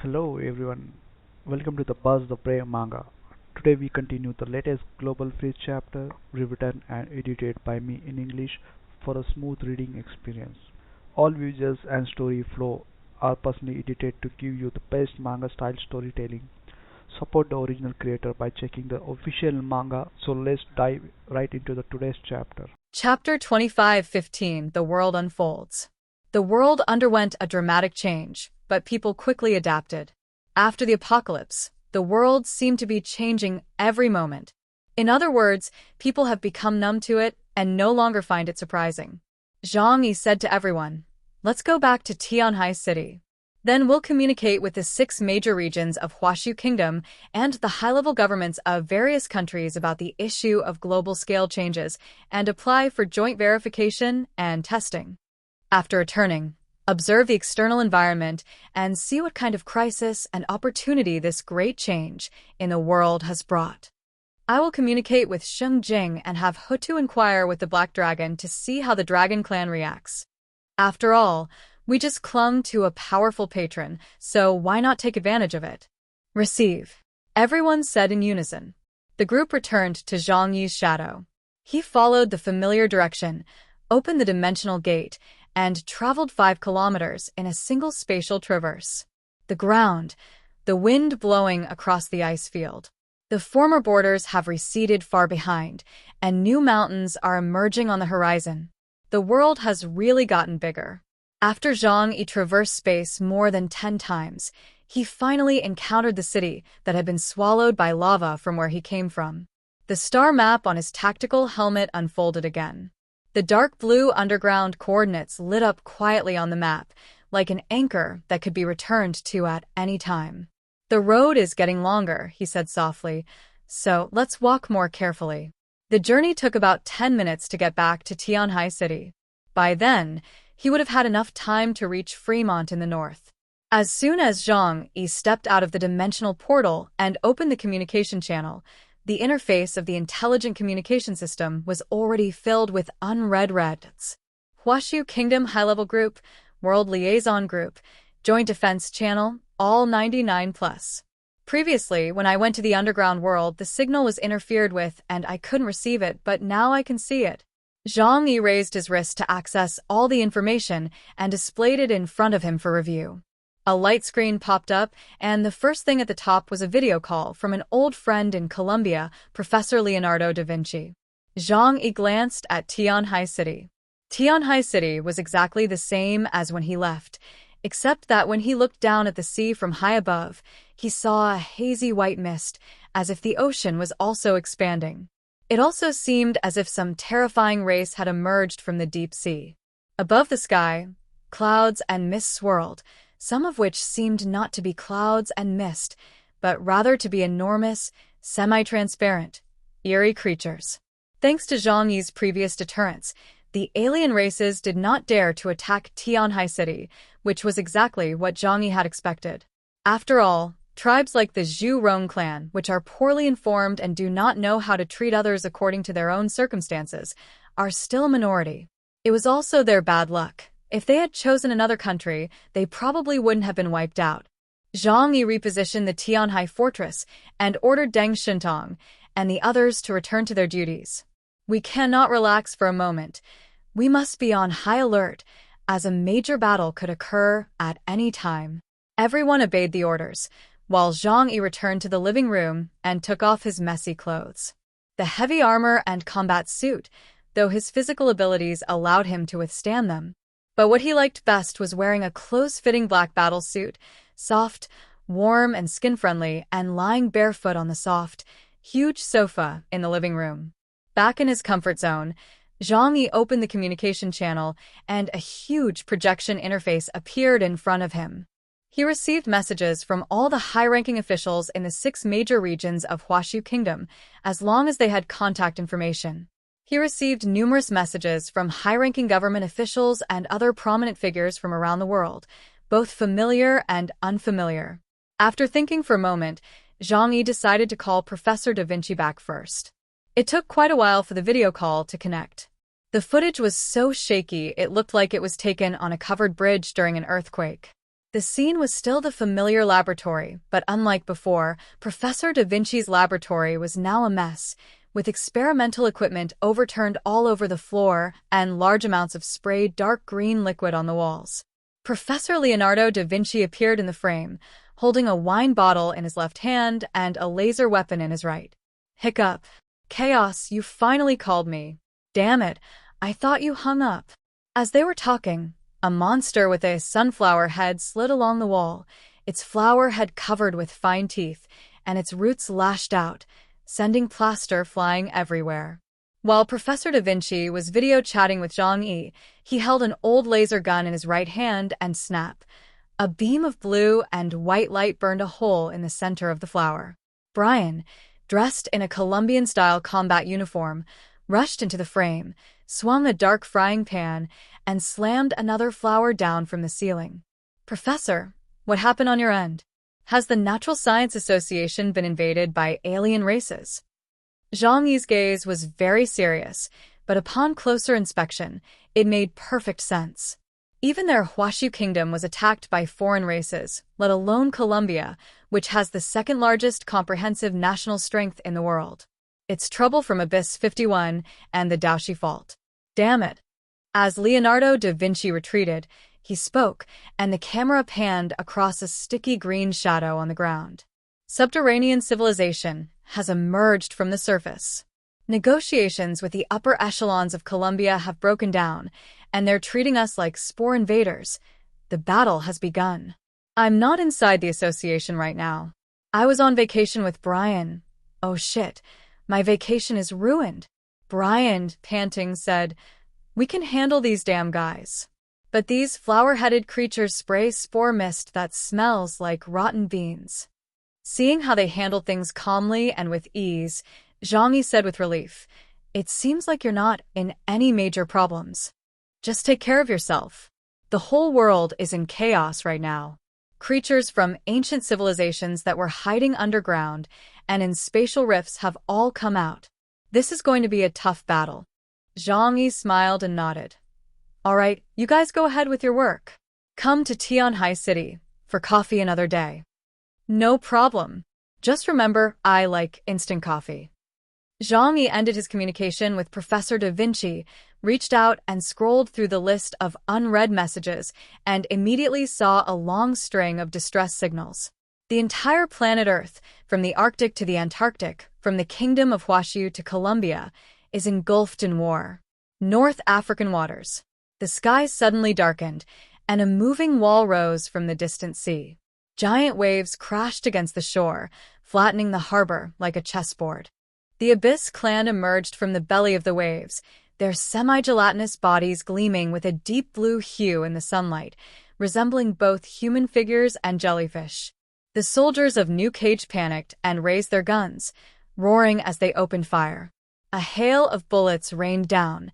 Hello everyone, welcome to the Buzz the Prey Manga. Today we continue the latest Global Freeze chapter, rewritten and edited by me in English for a smooth reading experience. All visuals and story flow are personally edited to give you the best manga style storytelling. Support the original creator by checking the official manga. So let's dive right into the today's chapter. Chapter 25:15 The World Unfolds. The world underwent a dramatic change, but people quickly adapted. After the apocalypse, the world seemed to be changing every moment. In other words, people have become numb to it and no longer find it surprising. Zhang Yi said to everyone, "Let's go back to Tianhai City. Then we'll communicate with the 6 major regions of Huashu Kingdom and the high-level governments of various countries about the issue of global-scale changes and apply for joint verification and testing. After returning, observe the external environment and see what kind of crisis and opportunity this great change in the world has brought. I will communicate with Sheng Jing and have Hutu inquire with the Black Dragon to see how the Dragon Clan reacts. After all, we just clung to a powerful patron, so why not take advantage of it?" "Receive," everyone said in unison. The group returned to Zhang Yi's shadow. He followed the familiar direction, opened the dimensional gate, and traveled 5 kilometers in a single spatial traverse. The ground, the wind blowing across the ice field. The former borders have receded far behind, and new mountains are emerging on the horizon. The world has really gotten bigger. After Zhang Yi traversed space more than 10 times, he finally encountered the city that had been swallowed by lava from where he came from. The star map on his tactical helmet unfolded again. The dark blue underground coordinates lit up quietly on the map, like an anchor that could be returned to at any time. "The road is getting longer," he said softly, "so let's walk more carefully." The journey took about 10 minutes to get back to Tianhai City. By then, he would have had enough time to reach Fremont in the north. As soon as Zhang Yi stepped out of the dimensional portal and opened the communication channel, the interface of the intelligent communication system was already filled with unread reads. Huashu Kingdom High-Level Group, World Liaison Group, Joint Defense Channel, all 99+. Previously, when I went to the underground world, the signal was interfered with and I couldn't receive it, but now I can see it. Zhang Yi raised his wrist to access all the information and displayed it in front of him for review. A light screen popped up, and the first thing at the top was a video call from an old friend in Colombia, Professor Leonardo da Vinci. Zhang Yi glanced at Tianhai City. Tianhai City was exactly the same as when he left, except that when he looked down at the sea from high above, he saw a hazy white mist, as if the ocean was also expanding. It also seemed as if some terrifying race had emerged from the deep sea. Above the sky, clouds and mist swirled, some of which seemed not to be clouds and mist, but rather to be enormous, semi-transparent, eerie creatures. Thanks to Zhang Yi's previous deterrence, the alien races did not dare to attack Tianhai City, which was exactly what Zhang Yi had expected. After all, tribes like the Zhu Rong clan, which are poorly informed and do not know how to treat others according to their own circumstances, are still a minority. It was also their bad luck. If they had chosen another country, they probably wouldn't have been wiped out. Zhang Yi repositioned the Tianhai fortress and ordered Deng Shintong and the others to return to their duties. "We cannot relax for a moment. We must be on high alert, as a major battle could occur at any time." Everyone obeyed the orders, while Zhang Yi returned to the living room and took off his messy clothes. The heavy armor and combat suit, though his physical abilities allowed him to withstand them. But what he liked best was wearing a close-fitting black battle suit, soft, warm, and skin-friendly, and lying barefoot on the soft, huge sofa in the living room. Back in his comfort zone, Zhang Yi opened the communication channel, and a huge projection interface appeared in front of him. He received messages from all the high-ranking officials in the 6 major regions of Huashu Kingdom, as long as they had contact information. He received numerous messages from high-ranking government officials and other prominent figures from around the world, both familiar and unfamiliar. After thinking for a moment, Zhang Yi decided to call Professor da Vinci back first. It took quite a while for the video call to connect. The footage was so shaky it looked like it was taken on a covered bridge during an earthquake. The scene was still the familiar laboratory, but unlike before, Professor Da Vinci's laboratory was now a mess, with experimental equipment overturned all over the floor and large amounts of sprayed dark green liquid on the walls. Professor Leonardo da Vinci appeared in the frame, holding a wine bottle in his left hand and a laser weapon in his right. Hiccup. Chaos, you finally called me. Damn it, I thought you hung up. As they were talking, a monster with a sunflower head slid along the wall, its flower head covered with fine teeth, and its roots lashed out, sending plaster flying everywhere. While Professor Da Vinci was video chatting with Zhang Yi, he held an old laser gun in his right hand and snap. A beam of blue and white light burned a hole in the center of the flower. Brian, dressed in a Colombian-style combat uniform, rushed into the frame, swung a dark frying pan, and slammed another flower down from the ceiling. Professor, what happened on your end? Has the Natural Science Association been invaded by alien races? Zhang Yi's gaze was very serious, but upon closer inspection, it made perfect sense. Even their Huashu kingdom was attacked by foreign races, let alone Colombia, which has the second-largest comprehensive national strength in the world. It's trouble from Abyss 51 and the Daoshi Fault. Damn it. As Leonardo da Vinci retreated, he spoke, and the camera panned across a sticky green shadow on the ground. Subterranean civilization has emerged from the surface. Negotiations with the upper echelons of Colombia have broken down, and they're treating us like spore invaders. The battle has begun. I'm not inside the association right now. I was on vacation with Brian. Oh shit, my vacation is ruined. Brian, panting, said, "We can handle these damn guys. But these flower-headed creatures spray spore mist that smells like rotten beans." Seeing how they handled things calmly and with ease, Zhang Yi said with relief, "It seems like you're not in any major problems. Just take care of yourself. The whole world is in chaos right now. Creatures from ancient civilizations that were hiding underground and in spatial rifts have all come out. This is going to be a tough battle." Zhang Yi smiled and nodded. "All right, you guys go ahead with your work. Come to Tianhai City for coffee another day." "No problem. Just remember, I like instant coffee." Zhang Yi ended his communication with Professor Da Vinci, reached out and scrolled through the list of unread messages, and immediately saw a long string of distress signals. The entire planet Earth, from the Arctic to the Antarctic, from the Kingdom of Huashu to Colombia, is engulfed in war. North African waters. The sky suddenly darkened, and a moving wall rose from the distant sea. Giant waves crashed against the shore, flattening the harbor like a chessboard. The Abyss clan emerged from the belly of the waves, their semi-gelatinous bodies gleaming with a deep blue hue in the sunlight, resembling both human figures and jellyfish. The soldiers of New Cage panicked and raised their guns, roaring as they opened fire. A hail of bullets rained down,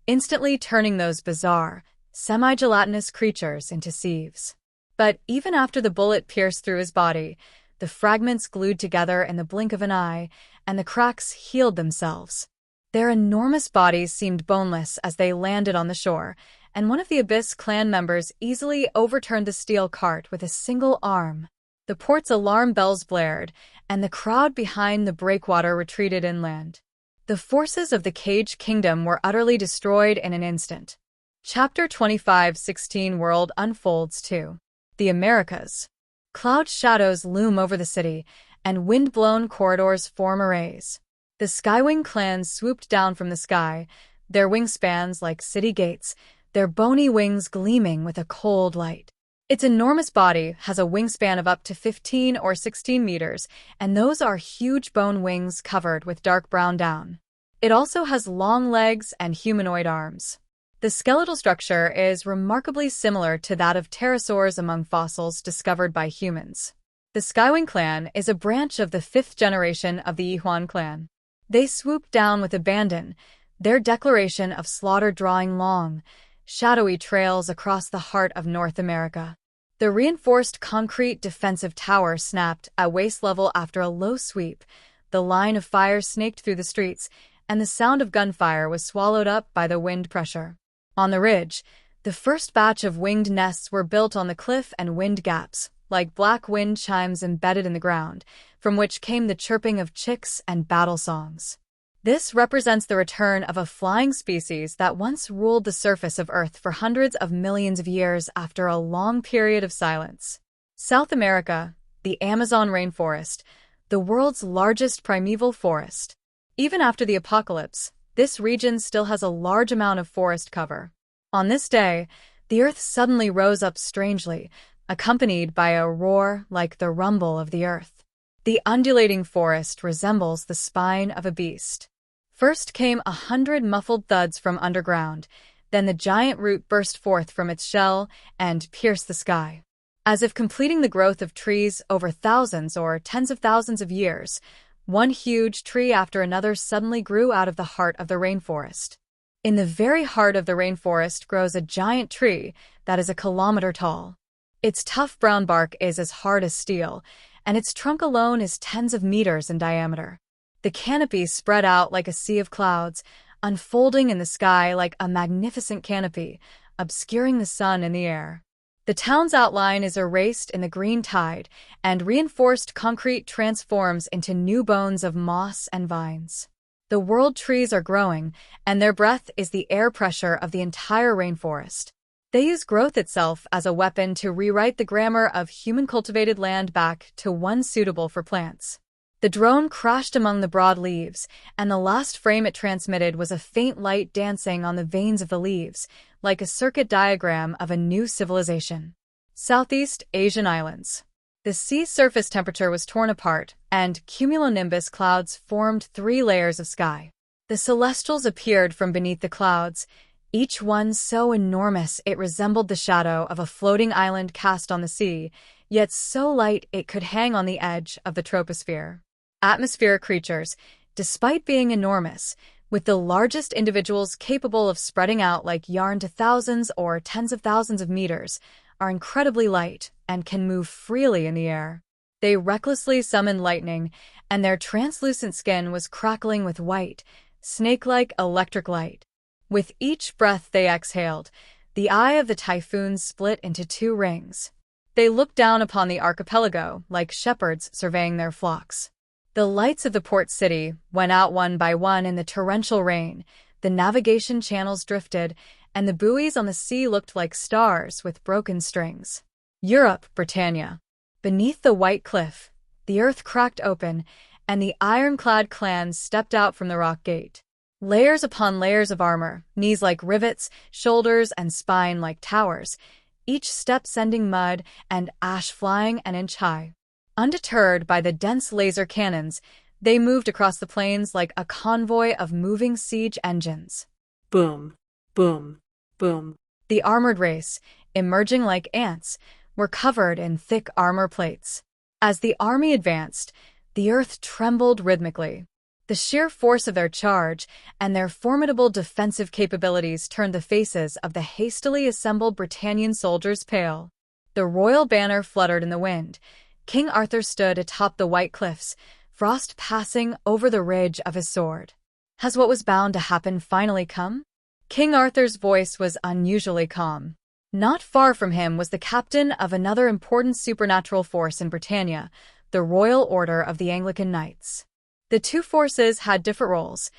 instantly turning those bizarre, semi-gelatinous creatures into sieves. But even after the bullet pierced through his body, the fragments glued together in the blink of an eye, and the cracks healed themselves. Their enormous bodies seemed boneless as they landed on the shore, and one of the Abyss clan members easily overturned the steel cart with a single arm. The port's alarm bells blared, and the crowd behind the breakwater retreated inland. The forces of the Cage Kingdom were utterly destroyed in an instant. Chapter 25:16 World Unfolds 2. The Americas. Cloud shadows loom over the city, and wind-blown corridors form arrays. The Skywing clans swooped down from the sky, their wingspans like city gates, their bony wings gleaming with a cold light. Its enormous body has a wingspan of up to 15 or 16 meters, and those are huge bone wings covered with dark brown down. It also has long legs and humanoid arms. The skeletal structure is remarkably similar to that of pterosaurs among fossils discovered by humans. The Skywing clan is a branch of the 5th generation of the Yihuan clan. They swooped down with abandon, their declaration of slaughter drawing long, shadowy trails across the heart of North America. The reinforced concrete defensive tower snapped at waist level after a low sweep, the line of fire snaked through the streets, and the sound of gunfire was swallowed up by the wind pressure. On the ridge, The first batch of winged nests were built on the cliff and wind gaps, like black wind chimes embedded in the ground, from which came the chirping of chicks and battle songs. This represents the return of a flying species that once ruled the surface of Earth for hundreds of millions of years after a long period of silence. South America, the Amazon rainforest, the world's largest primeval forest. Even after the apocalypse, this region still has a large amount of forest cover. On this day, the Earth suddenly rose up strangely, accompanied by a roar like the rumble of the earth. The undulating forest resembles the spine of a beast. First came 100 muffled thuds from underground, then the giant root burst forth from its shell and pierced the sky. As if completing the growth of trees over thousands or tens of thousands of years, one huge tree after another suddenly grew out of the heart of the rainforest. In the very heart of the rainforest grows a giant tree that is a kilometer tall. Its tough brown bark is as hard as steel, and its trunk alone is tens of meters in diameter. The canopy spread out like a sea of clouds, unfolding in the sky like a magnificent canopy, obscuring the sun in the air. The town's outline is erased in the green tide, and reinforced concrete transforms into new bones of moss and vines. The world trees are growing, and their breath is the air pressure of the entire rainforest. They use growth itself as a weapon to rewrite the grammar of human-cultivated land back to one suitable for plants. The drone crashed among the broad leaves, and the last frame it transmitted was a faint light dancing on the veins of the leaves, like a circuit diagram of a new civilization. Southeast Asian Islands. The sea surface temperature was torn apart, and cumulonimbus clouds formed 3 layers of sky. The celestials appeared from beneath the clouds, each one so enormous it resembled the shadow of a floating island cast on the sea, yet so light it could hang on the edge of the troposphere. Atmospheric creatures, despite being enormous, with the largest individuals capable of spreading out like yarn to thousands or tens of thousands of meters, are incredibly light and can move freely in the air. They recklessly summoned lightning, and their translucent skin was crackling with white, snake-like electric light. With each breath they exhaled, the eye of the typhoon split into 2 rings. They looked down upon the archipelago like shepherds surveying their flocks. The lights of the port city went out one by one in the torrential rain, the navigation channels drifted, and the buoys on the sea looked like stars with broken strings. Europe, Britannia. Beneath the white cliff, the earth cracked open, and the ironclad clans stepped out from the rock gate. Layers upon layers of armor, knees like rivets, shoulders and spine like towers, each step sending mud and ash flying an inch high. Undeterred by the dense laser cannons, they moved across the plains like a convoy of moving siege engines. Boom, boom, boom. The armored race, emerging like ants, were covered in thick armor plates. As the army advanced, the earth trembled rhythmically. The sheer force of their charge and their formidable defensive capabilities turned the faces of the hastily assembled Britannian soldiers pale. The royal banner fluttered in the wind. King Arthur stood atop the white cliffs, frost passing over the ridge of his sword. Has what was bound to happen finally come? King Arthur's voice was unusually calm. Not far from him was the captain of another important supernatural force in Britannia, the Royal Order of the Anglican Knights. The two forces had different roles.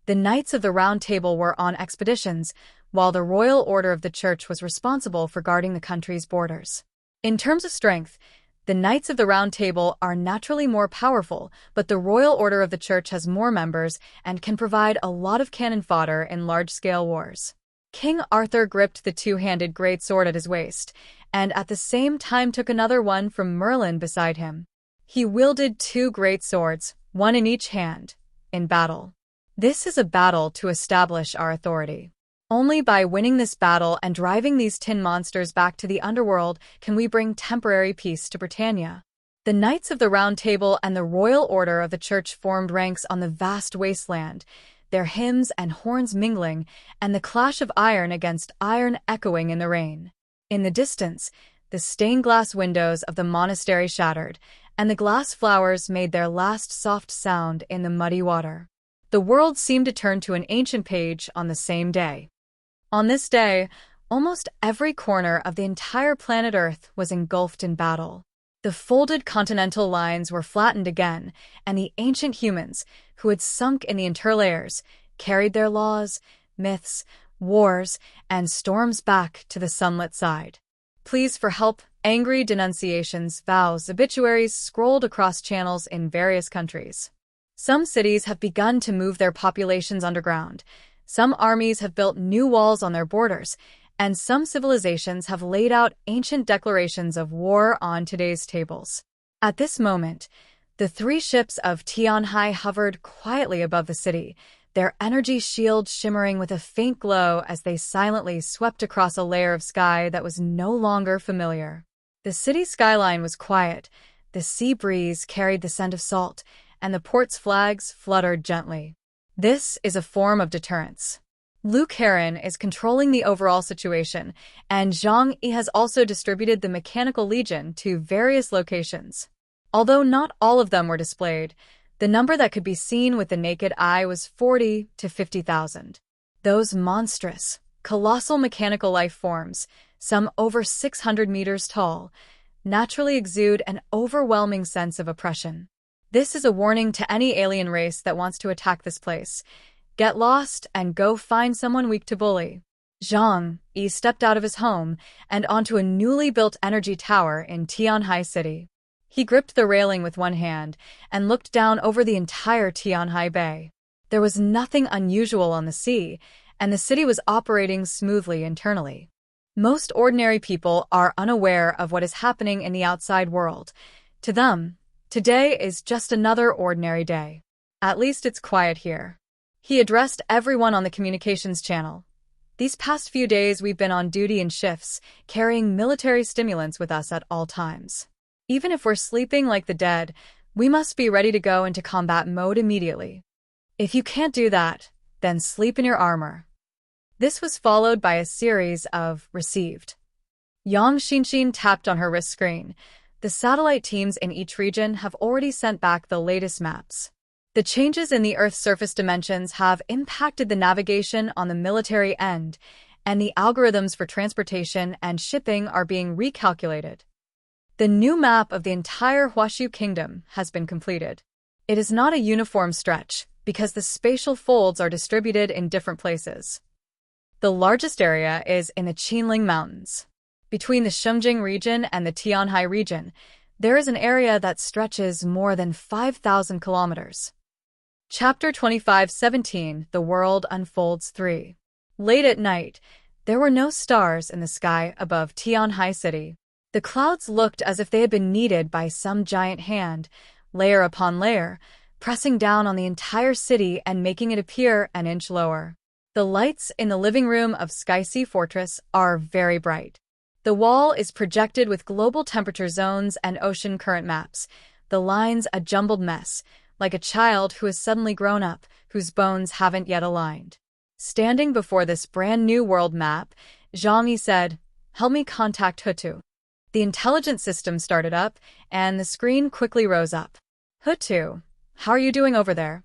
The Knights of the Round Table were on expeditions, while the Royal Order of the Church was responsible for guarding the country's borders. In terms of strength, the Knights of the Round Table are naturally more powerful, but the Royal Order of the Church has more members and can provide a lot of cannon fodder in large-scale wars. King Arthur gripped the two-handed greatsword at his waist, and at the same time took another one from Merlin beside him. He wielded 2 great swords, one in each hand, in battle. This is a battle to establish our authority. Only by winning this battle and driving these tin monsters back to the underworld can we bring temporary peace to Britannia. The Knights of the Round Table and the Royal Order of the Church formed ranks on the vast wasteland, their hymns and horns mingling, and the clash of iron against iron echoing in the rain. In the distance, the stained-glass windows of the monastery shattered, and the glass flowers made their last soft sound in the muddy water. The world seemed to turn to an ancient page on the same day. On this day, Almost every corner of the entire planet Earth was engulfed in battle. The folded continental lines were flattened again, and the ancient humans, who had sunk in the interlayers, carried their laws, myths, wars, and storms back to the sunlit side. Pleas for help, angry denunciations, vows, obituaries scrolled across channels in various countries. Some cities have begun to move their populations underground. Some armies have built new walls on their borders, and some civilizations have laid out ancient declarations of war on today's tables. At this moment, the 3 ships of Tianhai hovered quietly above the city, their energy shields shimmering with a faint glow as they silently swept across a layer of sky that was no longer familiar. The city skyline was quiet, the sea breeze carried the scent of salt, and the port's flags fluttered gently. This is a form of deterrence. Liu Karen is controlling the overall situation, and Zhang Yi has also distributed the Mechanical Legion to various locations. Although not all of them were displayed, the number that could be seen with the naked eye was 40 to 50,000. Those monstrous, colossal mechanical life forms, some over 600 meters tall, naturally exude an overwhelming sense of oppression. This is a warning to any alien race that wants to attack this place. Get lost and go find someone weak to bully. Zhang Yi stepped out of his home and onto a newly built energy tower in Tianhai City. He gripped the railing with one hand and looked down over the entire Tianhai Bay. There was nothing unusual on the sea, and the city was operating smoothly internally. Most ordinary people are unaware of what is happening in the outside world. To them, today is just another ordinary day. At least it's quiet here. He addressed everyone on the communications channel. These past few days we've been on duty in shifts, carrying military stimulants with us at all times. Even if we're sleeping like the dead, we must be ready to go into combat mode immediately. If you can't do that, then sleep in your armor. This was followed by a series of received. Yang Xinxin tapped on her wrist screen. The satellite teams in each region have already sent back the latest maps. The changes in the Earth's surface dimensions have impacted the navigation on the military end, and the algorithms for transportation and shipping are being recalculated. The new map of the entire Huashu Kingdom has been completed. It is not a uniform stretch, because the spatial folds are distributed in different places. The largest area is in the Qinling Mountains. Between the Shengjing region and the Tianhai region, there is an area that stretches more than 5,000 kilometers. Chapter 25:17 The World Unfolds 3. Late at night, there were no stars in the sky above Tianhai City. The clouds looked as if they had been kneaded by some giant hand, layer upon layer, pressing down on the entire city and making it appear an inch lower. The lights in the living room of Skysea Fortress are very bright. The wall is projected with global temperature zones and ocean current maps, the lines a jumbled mess, like a child who has suddenly grown up, whose bones haven't yet aligned. Standing before this brand new world map, Zhang Yi said, "Help me contact Hutu." The intelligence system started up, and the screen quickly rose up. "Hutu, how are you doing over there?"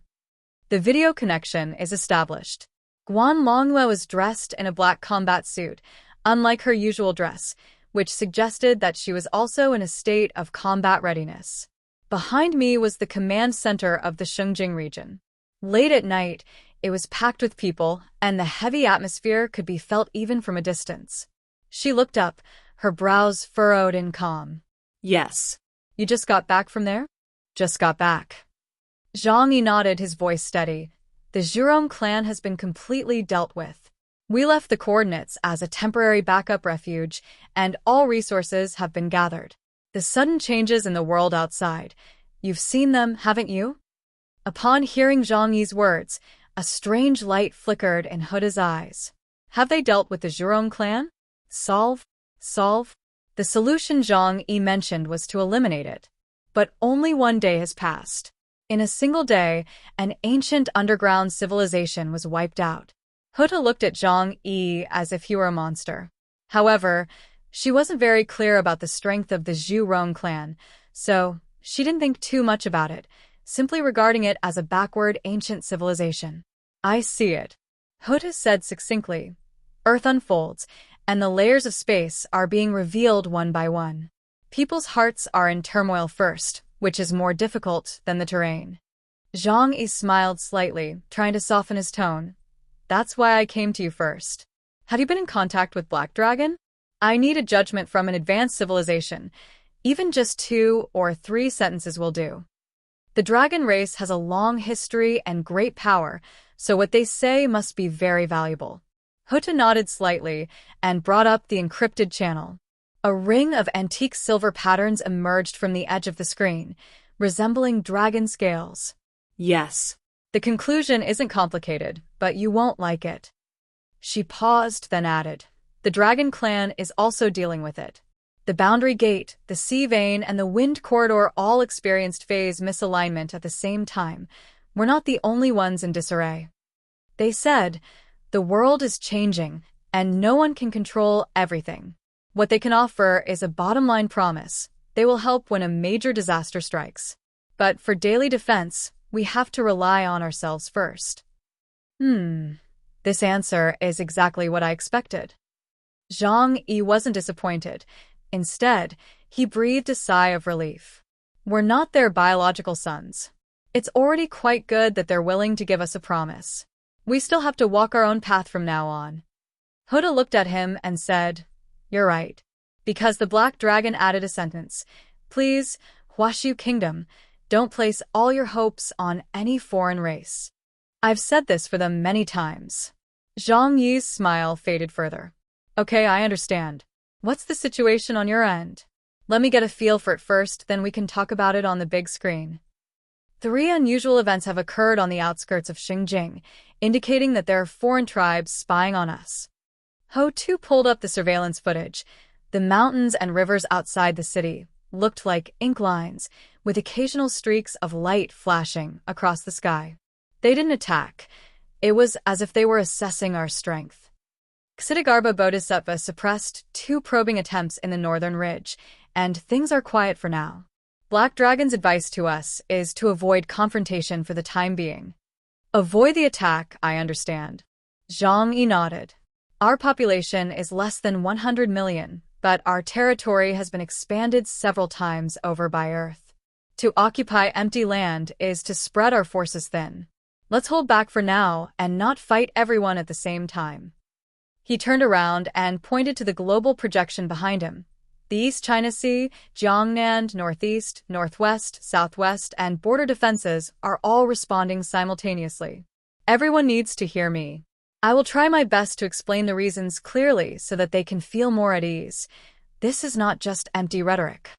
The video connection is established. Guan Longhua was dressed in a black combat suit, unlike her usual dress, which suggested that she was also in a state of combat readiness. Behind me was the command center of the Shengjing region. Late at night, it was packed with people, and the heavy atmosphere could be felt even from a distance. She looked up, her brows furrowed in calm. Yes. "You just got back from there?" "Just got back." Zhang Yi nodded, his voice steady. "The Zhurong clan has been completely dealt with. We left the coordinates as a temporary backup refuge, and all resources have been gathered. The sudden changes in the world outside, you've seen them, haven't you?" Upon hearing Zhang Yi's words, a strange light flickered in Huda's eyes. "Have they dealt with the Zhurong clan? Solve? The solution Zhang Yi mentioned was to eliminate it. But only one day has passed. In a single day, an ancient underground civilization was wiped out. Huda looked at Zhang Yi as if he were a monster. However, she wasn't very clear about the strength of the Zhurong clan, so she didn't think too much about it, simply regarding it as a backward ancient civilization. "I see it," Huda said succinctly. "Earth unfolds, and the layers of space are being revealed one by one. People's hearts are in turmoil first, which is more difficult than the terrain. Zhang Yi smiled slightly, trying to soften his tone. That's why I came to you first. Have you been in contact with Black Dragon? I need a judgment from an advanced civilization. Even just 2 or 3 sentences will do. The dragon race has a long history and great power, so what they say must be very valuable. Hota nodded slightly and brought up the encrypted channel. A ring of antique silver patterns emerged from the edge of the screen, resembling dragon scales. Yes. The conclusion isn't complicated, but you won't like it. She paused, then added, the dragon clan is also dealing with it. The boundary gate, the sea vein, and the wind corridor all experienced phase misalignment at the same time. We're not the only ones in disarray. They said, the world is changing, and no one can control everything. What they can offer is a bottom-line promise. They will help when a major disaster strikes. But for daily defense, we have to rely on ourselves first. This answer is exactly what I expected. Zhang Yi wasn't disappointed. Instead, he breathed a sigh of relief. We're not their biological sons. It's already quite good that they're willing to give us a promise. We still have to walk our own path from now on. Hoda looked at him and said, you're right. Because the Black Dragon added a sentence. Please, Huashu Kingdom, don't place all your hopes on any foreign race. I've said this for them many times. Zhang Yi's smile faded further. Okay, I understand. What's the situation on your end? Let me get a feel for it first, then we can talk about it on the big screen. 3 unusual events have occurred on the outskirts of Xinjiang, indicating that there are foreign tribes spying on us. Ho Tu pulled up the surveillance footage. The mountains and rivers outside the city looked like ink lines, with occasional streaks of light flashing across the sky. They didn't attack. It was as if they were assessing our strength. Ksitigarbha Bodhisattva suppressed 2 probing attempts in the northern ridge, and things are quiet for now. Black Dragon's advice to us is to avoid confrontation for the time being. Avoid the attack, I understand. Zhang Yi nodded. Our population is less than 100 million, but our territory has been expanded several times over by Earth. To occupy empty land is to spread our forces thin. Let's hold back for now and not fight everyone at the same time. He turned around and pointed to the global projection behind him. The East China Sea, Jiangnan, Northeast, Northwest, Southwest, and border defenses are all responding simultaneously. Everyone needs to hear me. I will try my best to explain the reasons clearly so that they can feel more at ease. This is not just empty rhetoric.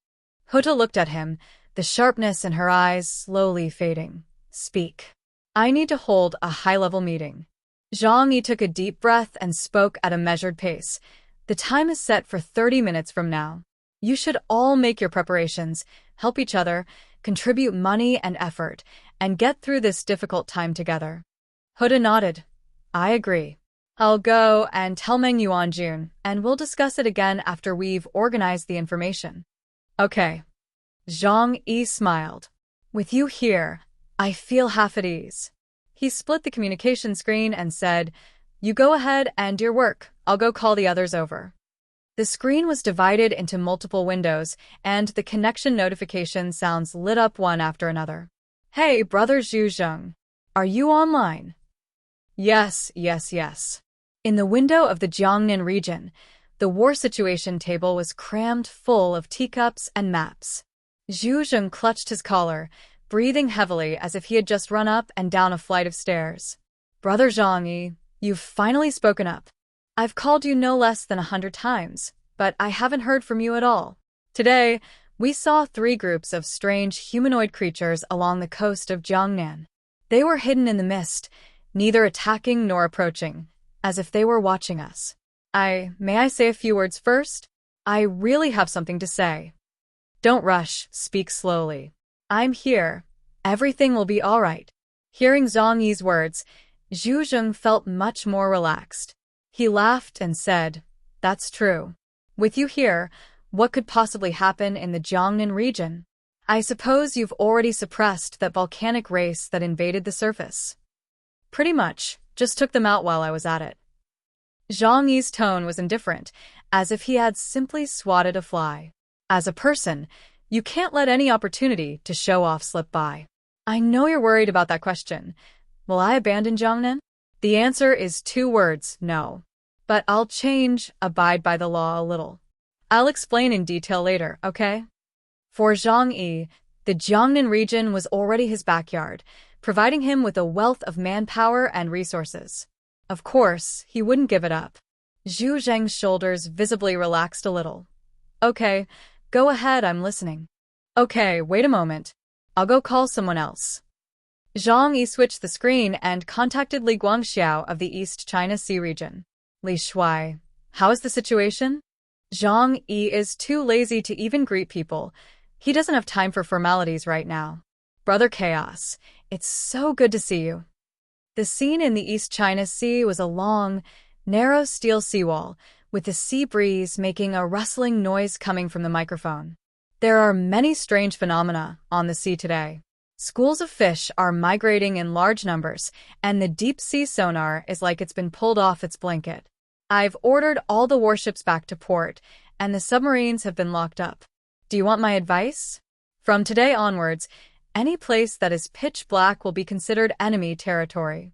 Hota looked at him, the sharpness in her eyes slowly fading. Speak. I need to hold a high-level meeting. Zhang Yi took a deep breath and spoke at a measured pace. The time is set for 30 minutes from now. You should all make your preparations, help each other, contribute money and effort, and get through this difficult time together. Hota nodded. I agree. I'll go and tell Meng Yuan Jun, and we'll discuss it again after we've organized the information. Okay. Zhang Yi smiled. With you here, I feel half at ease. He split the communication screen and said, you go ahead and do your work. I'll go call the others over. The screen was divided into multiple windows, and the connection notification sounds lit up one after another. Hey, brother Zhu Zheng. Are you online? Yes. In the window of the Jiangnan region, the war situation table was crammed full of teacups and maps. Zhu Zheng clutched his collar, breathing heavily as if he had just run up and down a flight of stairs. Brother Zhang Yi, you've finally spoken up. I've called you no less than 100 times, but I haven't heard from you at all. Today, we saw 3 groups of strange humanoid creatures along the coast of Jiangnan. They were hidden in the mist, neither attacking nor approaching, as if they were watching us. May I say a few words first? I really have something to say. Don't rush, speak slowly. I'm here. Everything will be all right. Hearing Zhang Yi's words, Zhu Zheng felt much more relaxed. He laughed and said, that's true. With you here, what could possibly happen in the Jiangnan region? I suppose you've already suppressed that volcanic race that invaded the surface. Pretty much, just took them out while I was at it. Zhang Yi's tone was indifferent, as if he had simply swatted a fly. As a person, you can't let any opportunity to show off slip by. I know you're worried about that question. Will I abandon Jiangnan? The answer is 2 words, no. But I'll change abide by the law a little. I'll explain in detail later, okay? For Zhang Yi, the Jiangnan region was already his backyard, providing him with a wealth of manpower and resources. Of course, he wouldn't give it up. Zhu Zheng's shoulders visibly relaxed a little. Okay, go ahead, I'm listening. Okay, wait a moment. I'll go call someone else. Zhang Yi switched the screen and contacted Li Guangxiao of the East China Sea region. Li Shuai, how is the situation? Zhang Yi is too lazy to even greet people. He doesn't have time for formalities right now. Brother Chaos, it's so good to see you. The scene in the East China Sea was a long, narrow steel seawall, with the sea breeze making a rustling noise coming from the microphone. There are many strange phenomena on the sea today. Schools of fish are migrating in large numbers, and the deep-sea sonar is like it's been pulled off its blanket. I've ordered all the warships back to port, and the submarines have been locked up. Do you want my advice? From today onwards, any place that is pitch black will be considered enemy territory.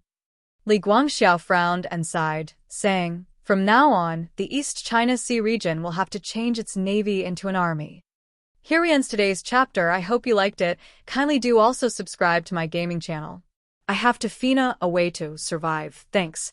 Li Guangxiao frowned and sighed, saying, from now on, the East China Sea region will have to change its navy into an army. Here we end today's chapter. I hope you liked it. Kindly do also subscribe to my gaming channel. I have to Fina a way to survive. Thanks.